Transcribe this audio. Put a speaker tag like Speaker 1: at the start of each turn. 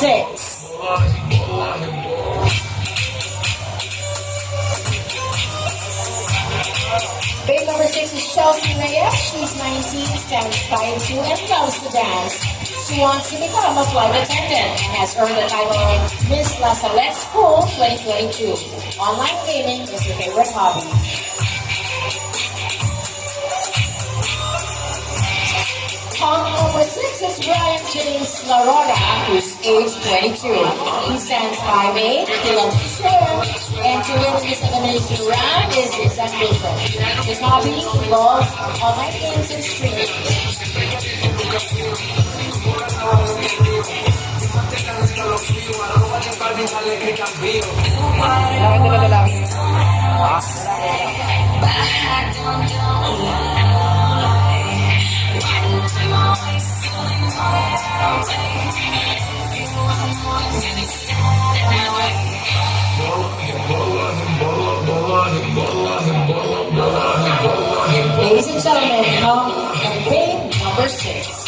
Speaker 1: 6. Babe number 6 is Chelsea Reyes. She's 19, stands 5'2", and loves to dance. She wants to become a flight attendant and has earned the title of Miss La Salette School 2022. Online gaming is her favorite hobby. Hong number 6 is Brian James Larora, who's age 22. He stands 5'8", he loves to swim, and to win this elimination round is his ambition. His hobby involves online games and streaming. Ladies and gentlemen, Hong and Babe number 6.